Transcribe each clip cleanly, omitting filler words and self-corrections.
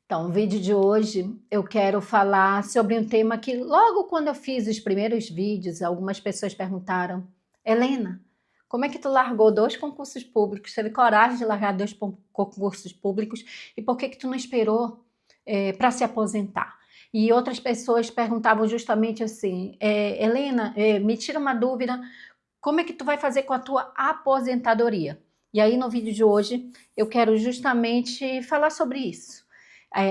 Então, no vídeo de hoje eu quero falar sobre um tema que logo quando eu fiz os primeiros vídeos, algumas pessoas perguntaram: Helena, como é que tu largou 2 concursos públicos, teve coragem de largar 2 concursos públicos e por que tu não esperou para se aposentar? E outras pessoas perguntavam justamente assim: Helena, me tira uma dúvida, como é que tu vai fazer com a tua aposentadoria? E aí no vídeo de hoje eu quero justamente falar sobre isso.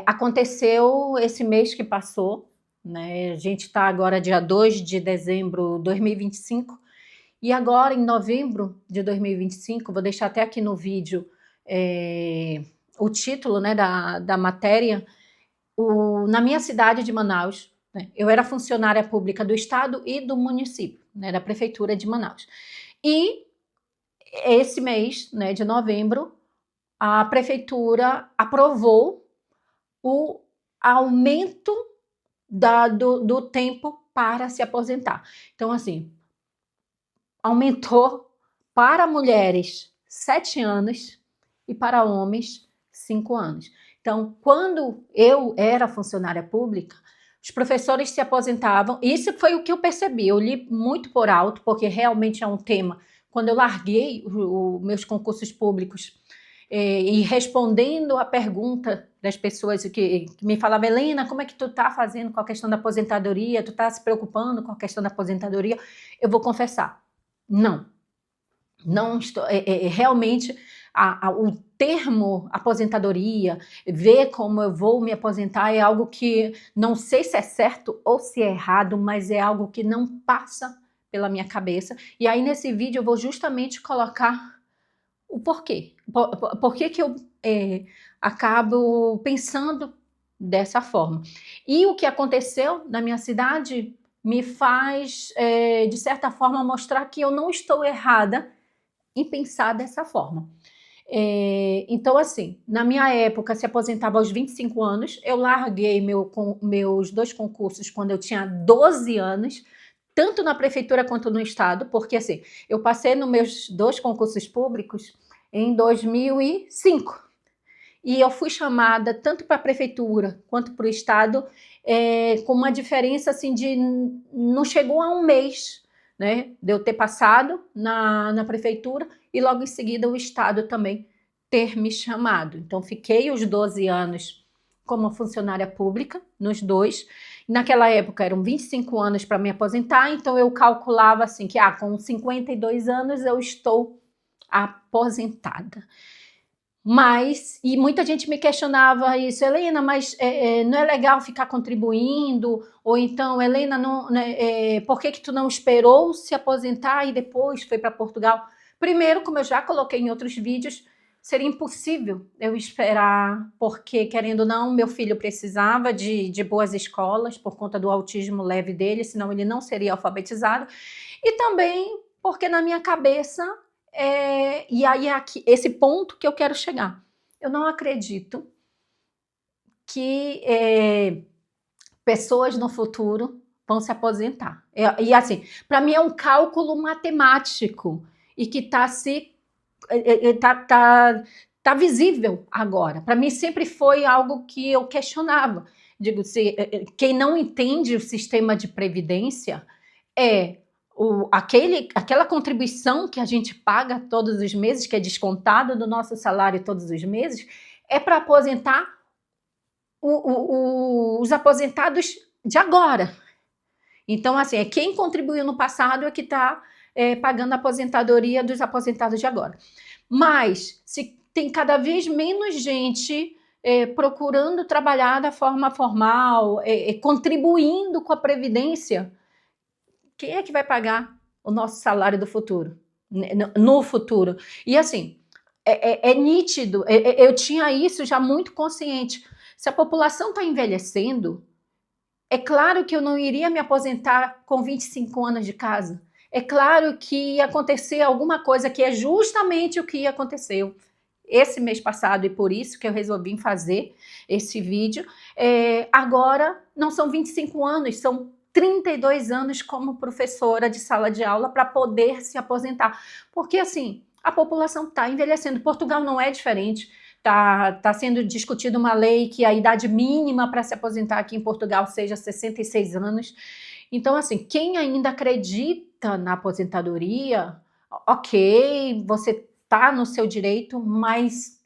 Aconteceu esse mês que passou, né? A gente está agora dia 2 de dezembro de 2025 e agora em novembro de 2025, vou deixar até aqui no vídeo o título, né, da matéria. Na minha cidade de Manaus, né, eu era funcionária pública do estado e do município, né, da prefeitura de Manaus. E esse mês, né, de novembro, a prefeitura aprovou o aumento do tempo para se aposentar. Então, assim, aumentou para mulheres 7 anos e para homens 5 anos. Então, quando eu era funcionária pública, os professores se aposentavam. Isso foi o que eu percebi. Eu li muito por alto, porque realmente é um tema. Quando eu larguei os meus concursos públicos, e respondendo a pergunta das pessoas que me falavam: Helena, como é que tu tá fazendo com a questão da aposentadoria? Tu tá se preocupando com a questão da aposentadoria? Eu vou confessar, não estou, realmente o termo aposentadoria, ver como eu vou me aposentar é algo que não sei se é certo ou se é errado, mas é algo que não passa pela minha cabeça. E aí nesse vídeo eu vou justamente colocar o porquê. Por que eu acabo pensando dessa forma? E o que aconteceu na minha cidade me faz, de certa forma, mostrar que eu não estou errada em pensar dessa forma. Então, assim, na minha época, se aposentava aos 25 anos, eu larguei meus 2 concursos quando eu tinha 12 anos, tanto na prefeitura quanto no estado, porque assim, eu passei nos meus 2 concursos públicos em 2005. E eu fui chamada tanto para a prefeitura quanto para o estado, com uma diferença assim de não chegou a um mês, né, de eu ter passado na prefeitura e logo em seguida o estado também ter me chamado. Então fiquei os 12 anos como funcionária pública nos 2. Naquela época eram 25 anos para me aposentar, então eu calculava assim que com 52 anos eu estou aposentada. Mas, e muita gente me questionava isso: Helena, mas não é legal ficar contribuindo? Ou então, Helena, não, né, por que tu não esperou se aposentar e depois foi para Portugal? Primeiro, como eu já coloquei em outros vídeos, seria impossível eu esperar, porque, querendo ou não, meu filho precisava de boas escolas por conta do autismo leve dele, senão ele não seria alfabetizado. E também porque na minha cabeça, e aí é aqui, esse ponto que eu quero chegar. Eu não acredito que pessoas no futuro vão se aposentar. E assim, para mim é um cálculo matemático e que tá visível agora. Para mim sempre foi algo que eu questionava. Digo, quem não entende o sistema de previdência aquela contribuição que a gente paga todos os meses, que é descontada do nosso salário todos os meses, é para aposentar os aposentados de agora. Então, assim, quem contribuiu no passado é que está pagando a aposentadoria dos aposentados de agora. Mas, se tem cada vez menos gente procurando trabalhar da forma formal, contribuindo com a Previdência, quem é que vai pagar o nosso salário do futuro? No futuro. E assim, é nítido, eu tinha isso já muito consciente. Se a população está envelhecendo, é claro que eu não iria me aposentar com 25 anos de casa. É claro que ia acontecer alguma coisa, que é justamente o que aconteceu esse mês passado, e por isso que eu resolvi fazer esse vídeo. Agora não são 25 anos, são 32 anos como professora de sala de aula para poder se aposentar. Porque assim, a população está envelhecendo. Portugal não é diferente. Tá sendo discutida uma lei que a idade mínima para se aposentar aqui em Portugal seja 66 anos. Então, assim, quem ainda acredita na aposentadoria, ok, você tá no seu direito, mas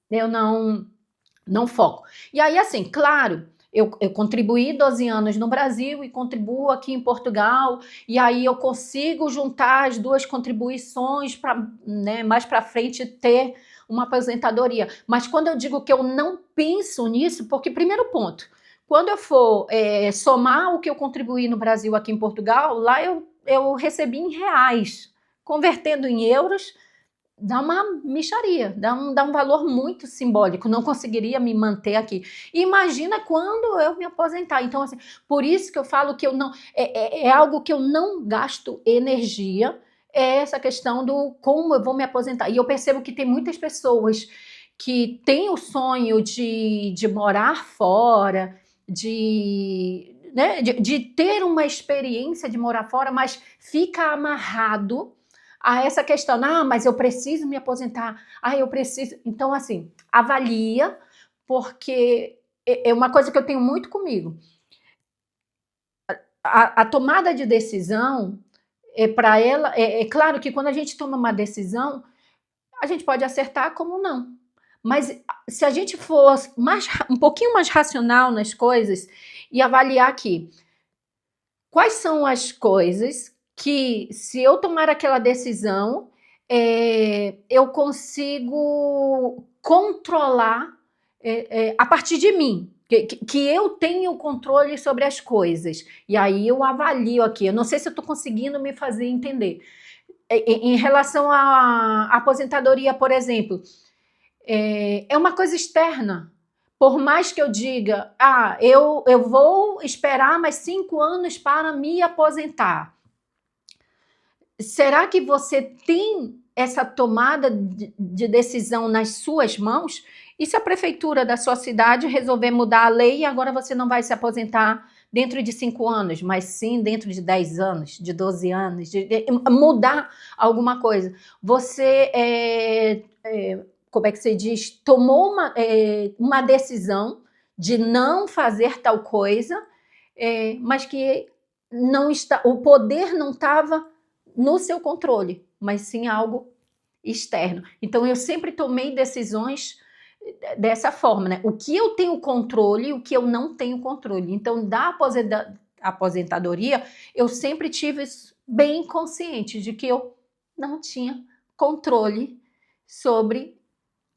eu não foco. E aí, assim, claro, eu contribuí 12 anos no Brasil e contribuo aqui em Portugal, e aí eu consigo juntar as duas contribuições para, né, mais para frente ter uma aposentadoria. Mas quando eu digo que eu não penso nisso, porque, primeiro ponto, quando eu for somar o que eu contribuí no Brasil aqui em Portugal, lá eu recebi em reais. Convertendo em euros, dá uma mixaria, dá um valor muito simbólico, não conseguiria me manter aqui. Imagina quando eu me aposentar. Então, assim, por isso que eu falo que eu não é algo que eu não gasto energia, é essa questão do como eu vou me aposentar. E eu percebo que tem muitas pessoas que têm o sonho de morar fora, de ter uma experiência de morar fora, mas fica amarrado a essa questão, mas eu preciso me aposentar, eu preciso. Então, assim, avalia, porque é uma coisa que eu tenho muito comigo. A tomada de decisão, para ela, é claro que quando a gente toma uma decisão, a gente pode acertar como não. Mas se a gente for um pouquinho mais racional nas coisas e avaliar aqui, quais são as coisas que, se eu tomar aquela decisão, eu consigo controlar a partir de mim, que eu tenho controle sobre as coisas. E aí eu avalio aqui. Eu não sei se eu estou conseguindo me fazer entender. Em relação à aposentadoria, por exemplo, é uma coisa externa. Por mais que eu diga, eu vou esperar mais 5 anos para me aposentar. Será que você tem essa tomada de decisão nas suas mãos? E se a prefeitura da sua cidade resolver mudar a lei e agora você não vai se aposentar dentro de 5 anos, mas sim dentro de 10 anos, de 12 anos, de mudar alguma coisa? Você, como é que se diz, tomou uma decisão de não fazer tal coisa, mas que não está, o poder não estava no seu controle, mas sim algo externo. Então, eu sempre tomei decisões dessa forma, né? O que eu tenho controle e o que eu não tenho controle. Então, da aposentadoria, eu sempre tive bem consciente de que eu não tinha controle sobre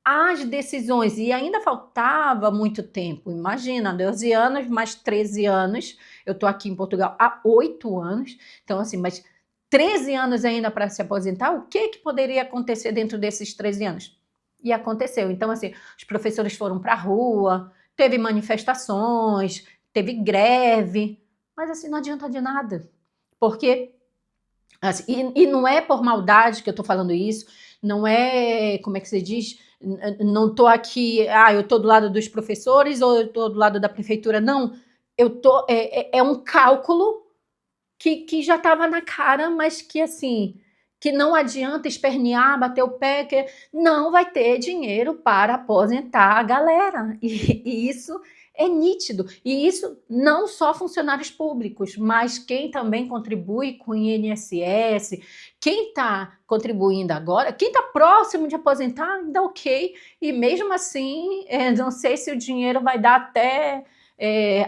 as decisões, e ainda faltava muito tempo. Imagina, 12 anos mais 13 anos, eu estou aqui em Portugal há 8 anos, então assim, mas 13 anos ainda para se aposentar, o que poderia acontecer dentro desses 13 anos? E aconteceu. Então, assim, os professores foram para a rua, teve manifestações, teve greve, mas assim, não adianta de nada. Porque, assim, e não é por maldade que eu estou falando isso, não é, como é que se diz, não estou aqui, eu estou do lado dos professores ou eu estou do lado da prefeitura, não, eu tô, é um cálculo que já estava na cara, mas que assim, que não adianta espernear, bater o pé, que não vai ter dinheiro para aposentar a galera. E isso é nítido. E isso não só funcionários públicos, mas quem também contribui com o INSS, quem está contribuindo agora, quem está próximo de aposentar, ainda ok. E mesmo assim, não sei se o dinheiro vai dar até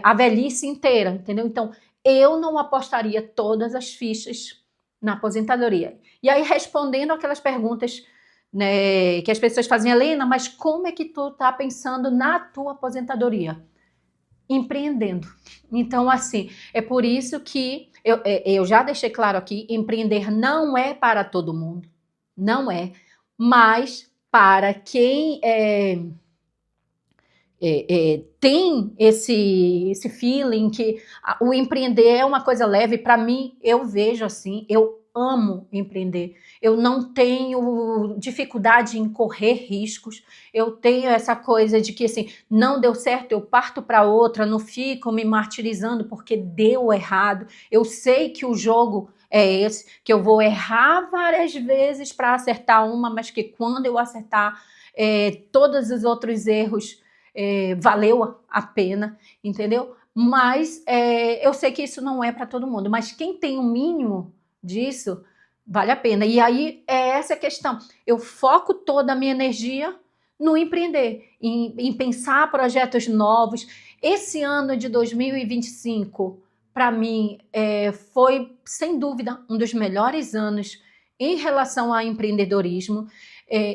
a velhice inteira, entendeu? Então, eu não apostaria todas as fichas na aposentadoria. E aí, respondendo aquelas perguntas, né, que as pessoas fazem, Helena, mas como é que tu tá pensando na tua aposentadoria? Empreendendo. Então, assim, é por isso que eu já deixei claro aqui, empreender não é para todo mundo, não é, mas para quem tem esse feeling que o empreender é uma coisa leve. Para mim, eu vejo assim, eu amo empreender, eu não tenho dificuldade em correr riscos, eu tenho essa coisa de que assim, não deu certo, eu parto para outra, não fico me martirizando porque deu errado, eu sei que o jogo é esse, que eu vou errar várias vezes para acertar uma, mas que quando eu acertar, todos os outros erros valeu a pena, entendeu? Mas eu sei que isso não é para todo mundo, mas quem tem o mínimo disso, vale a pena. E aí é essa a questão. Eu foco toda a minha energia no empreender, em pensar projetos novos. Esse ano de 2025, para mim, foi, sem dúvida, um dos melhores anos em relação ao empreendedorismo.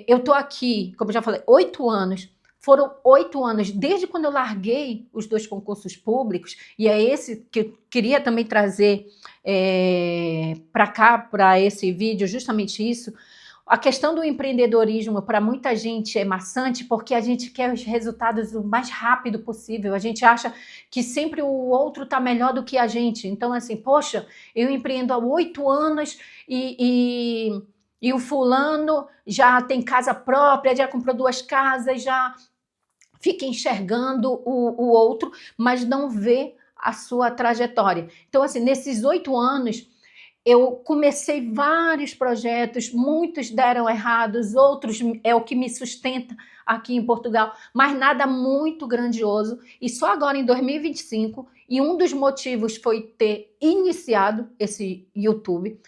Eu estou aqui, como eu já falei, 8 anos. Foram 8 anos, desde quando eu larguei os 2 concursos públicos, e é esse que eu queria também trazer para cá, para esse vídeo, justamente isso. A questão do empreendedorismo para muita gente é maçante porque a gente quer os resultados o mais rápido possível. A gente acha que sempre o outro está melhor do que a gente. Então, assim, poxa, eu empreendo há 8 anos e o fulano já tem casa própria, já comprou 2 casas, já fica enxergando o outro, mas não vê a sua trajetória. Então, assim, nesses 8 anos, eu comecei vários projetos, muitos deram errados, outros é o que me sustenta aqui em Portugal, mas nada muito grandioso. E só agora em 2025, e um dos motivos foi ter iniciado esse YouTube.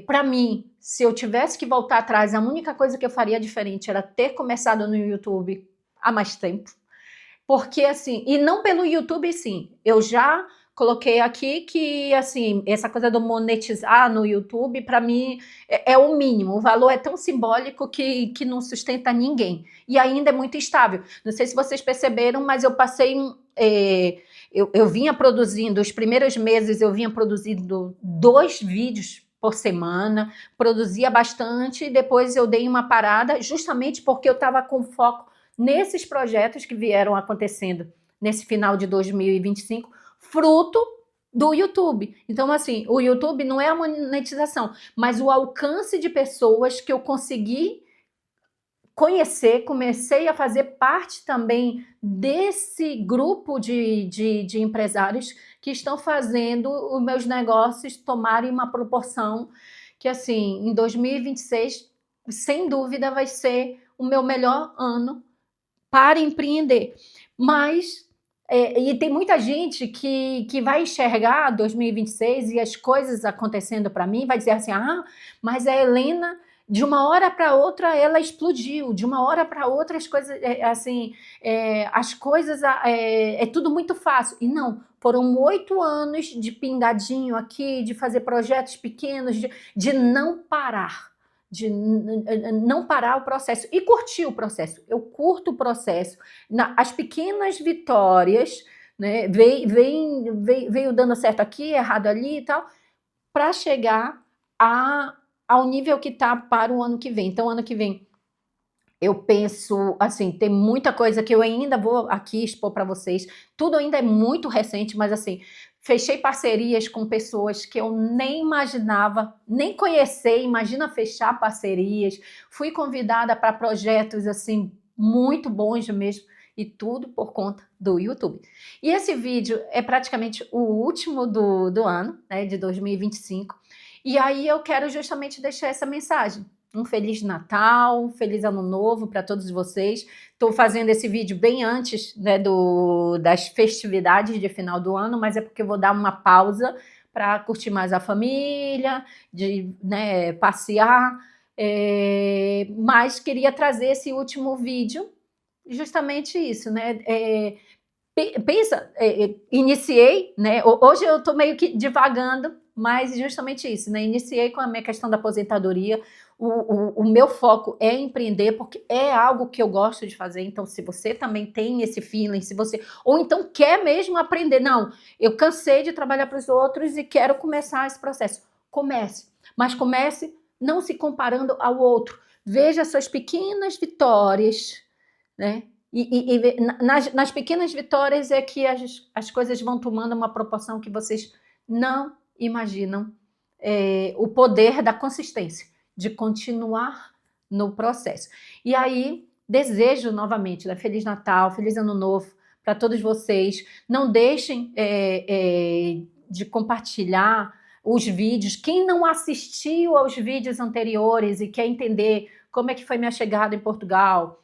Para mim, se eu tivesse que voltar atrás, a única coisa que eu faria diferente era ter começado no YouTube há mais tempo. Porque assim, e não pelo YouTube, sim, eu já coloquei aqui que, assim, essa coisa do monetizar no YouTube, para mim, é o mínimo. O valor é tão simbólico que não sustenta ninguém. E ainda é muito instável. Não sei se vocês perceberam, mas eu passei... eu vinha produzindo, os primeiros meses eu vinha produzindo 2 vídeos por semana, produzia bastante, e depois eu dei uma parada, justamente porque eu estava com foco nesses projetos que vieram acontecendo nesse final de 2025, fruto do YouTube. Então, assim, o YouTube não é a monetização, mas o alcance de pessoas que eu consegui conhecer, comecei a fazer parte também desse grupo de empresários que estão fazendo os meus negócios tomarem uma proporção que, assim, em 2026, sem dúvida, vai ser o meu melhor ano para empreender. Mas e tem muita gente que vai enxergar 2026 e as coisas acontecendo para mim, vai dizer assim, mas a Helena, de uma hora para outra, ela explodiu, de uma hora para outra as coisas, as coisas, é tudo muito fácil. E não, foram 8 anos de pingadinho aqui, de fazer projetos pequenos, de não parar. De não parar o processo e curtir o processo. Eu curto o processo. As pequenas vitórias, né, veio dando certo aqui, errado ali e tal, para chegar ao nível que está para o ano que vem. Então, ano que vem, eu penso, assim, tem muita coisa que eu ainda vou aqui expor para vocês. Tudo ainda é muito recente, mas assim, fechei parcerias com pessoas que eu nem imaginava, nem conhecer, imagina fechar parcerias. Fui convidada para projetos, assim, muito bons mesmo, e tudo por conta do YouTube. E esse vídeo é praticamente o último do ano, né, de 2025, e aí eu quero justamente deixar essa mensagem. Um Feliz Natal, um Feliz Ano Novo para todos vocês. Estou fazendo esse vídeo bem antes, né, das festividades de final do ano, mas é porque eu vou dar uma pausa para curtir mais a família, né, passear. Mas queria trazer esse último vídeo, justamente isso, né? Pensa, iniciei, né? Hoje eu estou meio que divagando, mas justamente isso, né? Iniciei com a minha questão da aposentadoria. O meu foco é empreender, porque é algo que eu gosto de fazer. Então, se você também tem esse feeling, se você... Ou então quer mesmo aprender. Não, eu cansei de trabalhar para os outros e quero começar esse processo. Comece. Mas comece não se comparando ao outro. Veja suas pequenas vitórias, né? E nas pequenas vitórias é que as coisas vão tomando uma proporção que vocês não imaginam, o poder da consistência, de continuar no processo. E aí, desejo novamente, né, Feliz Natal, Feliz Ano Novo para todos vocês. Não deixem de compartilhar os vídeos. Quem não assistiu aos vídeos anteriores e quer entender como é que foi minha chegada em Portugal,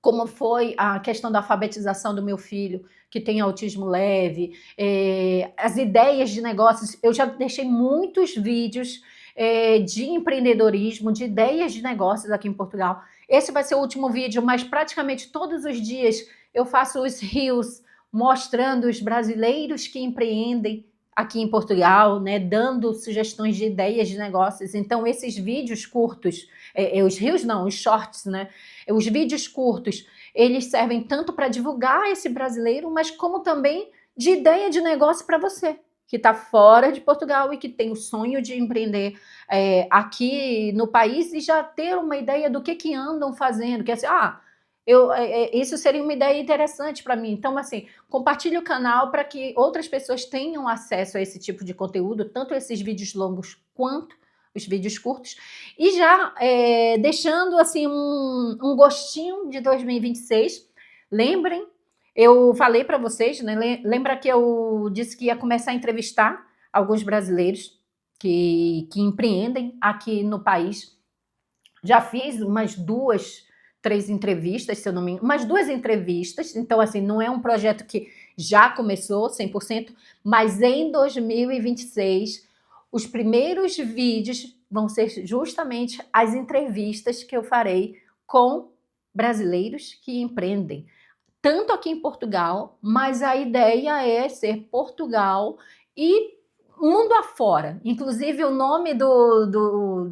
como foi a questão da alfabetização do meu filho, que tem autismo leve, as ideias de negócios. Eu já deixei muitos vídeos de empreendedorismo, de ideias de negócios aqui em Portugal. Esse vai ser o último vídeo, mas praticamente todos os dias eu faço os reels mostrando os brasileiros que empreendem aqui em Portugal, né, dando sugestões de ideias de negócios. Então, esses vídeos curtos, os reels não, os shorts, né, os vídeos curtos, eles servem tanto para divulgar esse brasileiro, mas como também de ideia de negócio para você, que está fora de Portugal e que tem o sonho de empreender aqui no país e já ter uma ideia do que andam fazendo, que é assim, isso seria uma ideia interessante para mim. Então, assim, compartilhe o canal para que outras pessoas tenham acesso a esse tipo de conteúdo, tanto esses vídeos longos quanto os vídeos curtos. E já deixando assim um gostinho de 2026, lembrem, eu falei para vocês, né, lembra que eu disse que ia começar a entrevistar alguns brasileiros que empreendem aqui no país. Já fiz umas 3 entrevistas, se eu não me engano, umas 2 entrevistas, então assim, não é um projeto que já começou 100%, mas em 2026, os primeiros vídeos vão ser justamente as entrevistas que eu farei com brasileiros que empreendem, tanto aqui em Portugal, mas a ideia é ser Portugal e mundo afora. Inclusive, o nome do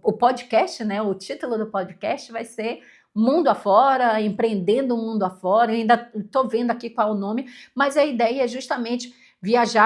o podcast, né? O título do podcast vai ser Mundo Afora, Empreendendo o Mundo Afora. Eu ainda estou vendo aqui qual é o nome, mas a ideia é justamente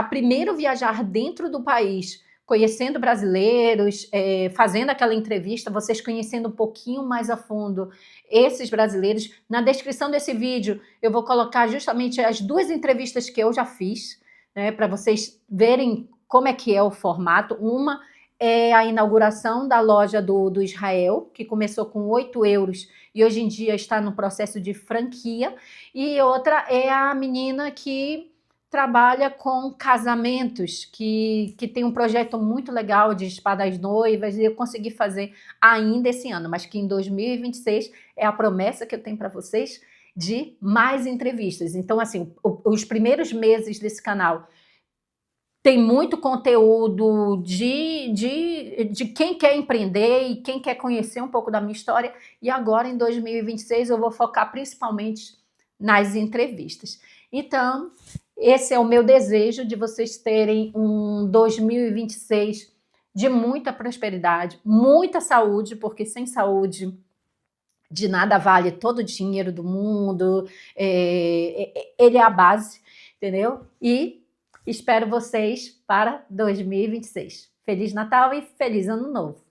primeiro viajar dentro do país, conhecendo brasileiros, fazendo aquela entrevista, vocês conhecendo um pouquinho mais a fundo esses brasileiros. Na descrição desse vídeo, eu vou colocar justamente as 2 entrevistas que eu já fiz, né, para vocês verem como é que é o formato. Uma é a inauguração da loja do Israel, que começou com 8 euros e hoje em dia está no processo de franquia. E outra é a menina que trabalha com casamentos, que tem um projeto muito legal de Spa das Noivas, e eu consegui fazer ainda esse ano, mas que em 2026 é a promessa que eu tenho para vocês, de mais entrevistas. Então, assim, os primeiros meses desse canal tem muito conteúdo de quem quer empreender e quem quer conhecer um pouco da minha história. E agora, em 2026, eu vou focar principalmente nas entrevistas. Então, esse é o meu desejo, de vocês terem um 2026 de muita prosperidade, muita saúde, porque sem saúde de nada vale todo o dinheiro do mundo, ele é a base, entendeu? E espero vocês para 2026. Feliz Natal e feliz Ano Novo!